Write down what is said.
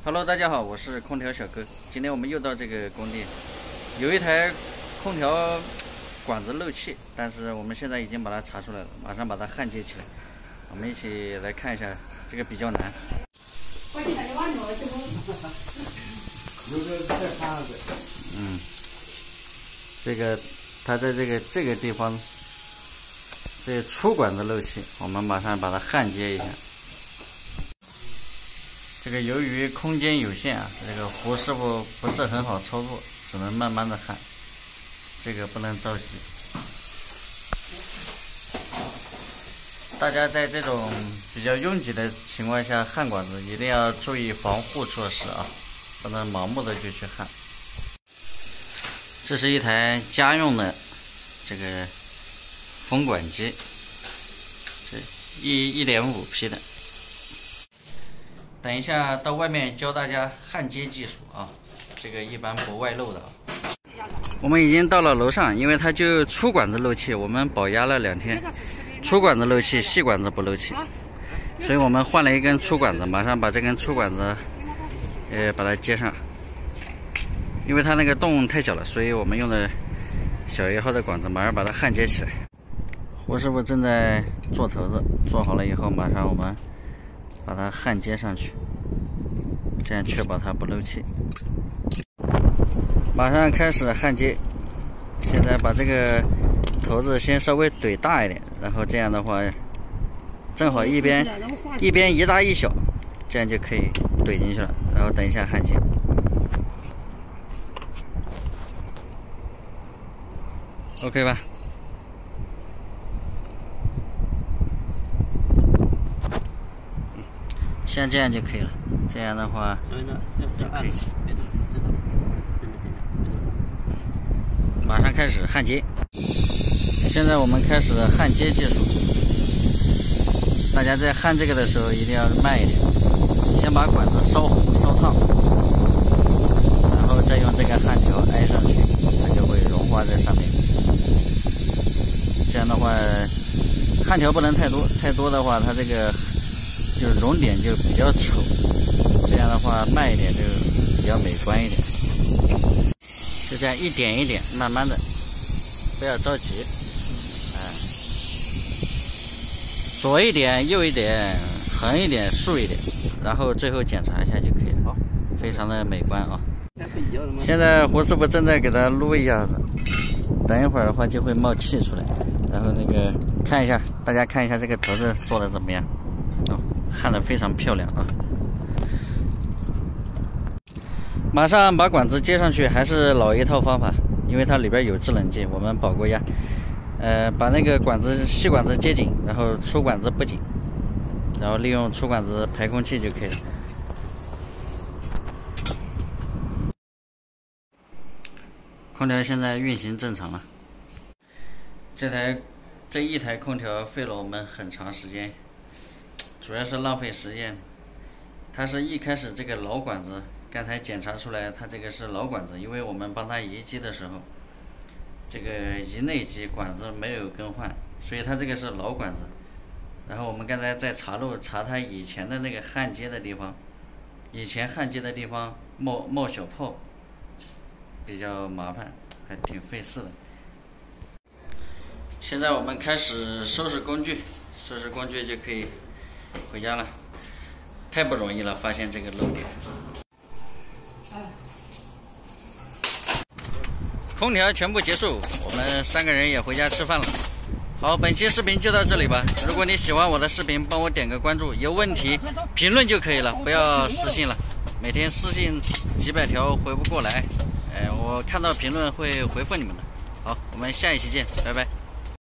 Hello， 大家好，我是空调小哥。今天我们又到这个工地，有一台空调管子漏气，但是我们现在已经把它查出来了，马上把它焊接起来。我们一起来看一下，这个比较难。这个它在这个地方，这粗管子漏气，我们马上把它焊接一下。这个由于空间有限啊，这个胡师傅不是很好操作，只能慢慢的焊，这个不能着急。大家在这种比较拥挤的情况下焊管子，一定要注意防护措施啊，不能盲目的就去焊。这是一台家用的这个风管机，这1.5匹的。等一下到外面教大家焊接技术啊，这个一般不外露的啊。我们已经到了楼上，因为它就粗管子漏气，我们保压了2天，粗管子漏气，细管子不漏气，所以我们换了一根粗管子，马上把这根粗管子把它接上。因为它那个洞太小了，所以我们用的小1号的管子，马上把它焊接起来。胡师傅正在做头子，做好了以后，马上我们把它焊接上去，这样确保它不漏气。马上开始焊接。现在把这个头子先稍微怼大一点，然后这样的话，正好一边一大一小，这样就可以怼进去了。然后等一下焊接。OK 吧？像这样就可以了。这样的话就可以。马上开始焊接。现在我们开始焊接技术。大家在焊这个的时候一定要慢一点，先把管子烧红烧烫，然后再用这个焊条挨上去，它就会融化在上面。这样的话，焊条不能太多，太多的话，它这个就是熔点就比较丑。这样的话，慢一点就比较美观一点。就这样一点一点，慢慢的，不要着急。左一点，右一点，横一点，竖一点，然后最后检查一下就可以了，非常的美观啊。现在胡师傅正在给它撸一下子，等一会儿的话就会冒气出来。然后那个看一下，大家看一下这个头子做的怎么样？哦，焊得非常漂亮啊！马上把管子接上去，还是老一套方法，因为它里边有制冷剂，我们保过压。把那个管子细管子接紧，然后粗管子不紧，然后利用粗管子排空气就可以了。空调现在运行正常了。这一台空调费了我们很长时间，主要是浪费时间。它是一开始这个老管子，刚才检查出来它这个是老管子，因为我们帮它移机的时候，这个移内机管子没有更换，所以它这个是老管子。然后我们刚才在查漏查它以前的那个焊接的地方，以前焊接的地方冒小泡，比较麻烦，还挺费事的。现在我们开始收拾工具，收拾工具就可以回家了。太不容易了，发现这个漏点。空调全部结束，我们3个人也回家吃饭了。好，本期视频就到这里吧。如果你喜欢我的视频，帮我点个关注，有问题评论就可以了，不要私信了。每天私信几百条回不过来，我看到评论会回复你们的。好，我们下一期见，拜拜。